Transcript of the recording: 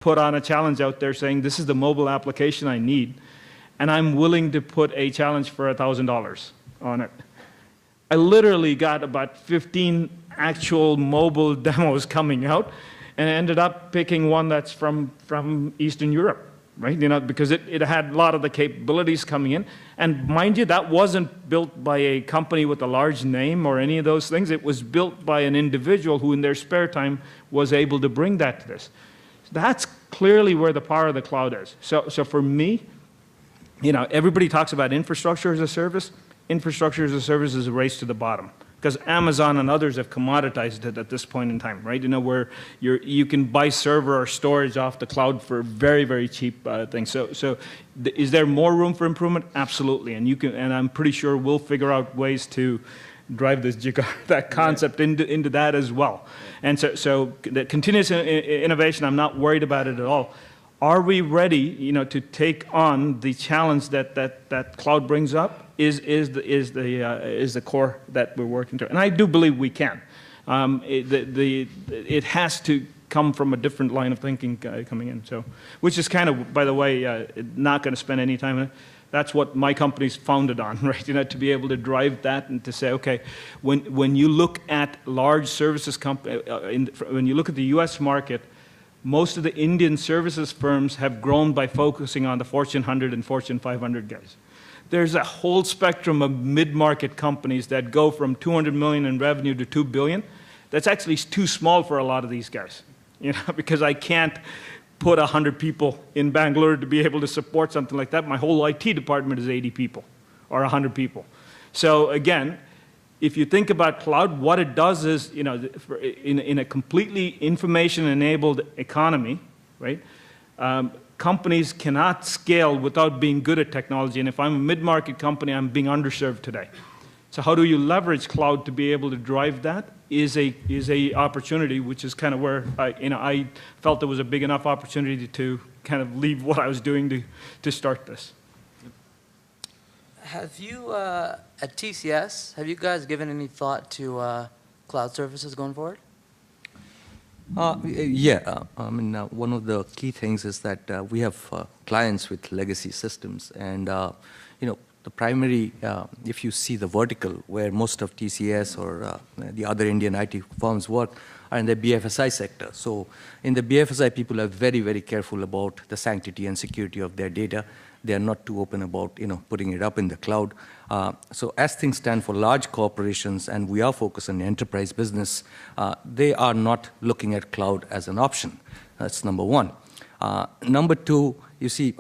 put on a challenge out there saying, this is the mobile application I need, and I'm willing to put a challenge for $1,000 on it. I literally got about 15 actual mobile demos coming out, and I ended up picking one that's from Eastern Europe, right? Because it had a lot of the capabilities coming in. And mind you, that wasn't built by a company with a large name or any of those things. It was built by an individual who in their spare time was able to bring that to this. That's clearly where the power of the cloud is. So for me, everybody talks about infrastructure as a service. Infrastructure as a service is a race to the bottom, because Amazon and others have commoditized it at this point in time, right? Where you can buy server or storage off the cloud for very, very cheap things. So is there more room for improvement? Absolutely, and I'm pretty sure we'll figure out ways to drive that concept into that as well. And so the continuous innovation, I'm not worried about it at all. Are we ready, to take on the challenge that cloud brings up? Is the core that we're working to, and I do believe we can. It has to come from a different line of thinking coming in. So, which is kind of, by the way, not going to spend any time on it. That's what my company's founded on, right? To be able to drive that and to say, okay, when you look at large services when you look at the U.S. market, most of the Indian services firms have grown by focusing on the Fortune 100 and Fortune 500 guys. There's a whole spectrum of mid-market companies that go from 200 million in revenue to 2 billion. That's actually too small for a lot of these guys, because I can't put 100 people in Bangalore to be able to support something like that. My whole IT department is 80 people or 100 people. So again, if you think about cloud, what it does is, in a completely information-enabled economy, right? Companies cannot scale without being good at technology. And if I'm a mid-market company, I'm being underserved today. So how do you leverage cloud to be able to drive that is a opportunity, which is kind of where I felt there was a big enough opportunity to kind of leave what I was doing to start this. Have you, at TCS, have you guys given any thought to cloud services going forward? Yeah, one of the key things is that we have clients with legacy systems, and the primary, if you see the vertical where most of TCS or the other Indian IT firms work, are in the BFSI sector. So in the BFSI, people are very, very careful about the sanctity and security of their data. They are not too open about putting it up in the cloud. So as things stand for large corporations, and we are focused on the enterprise business, they are not looking at cloud as an option. That's number one. Number two, you see,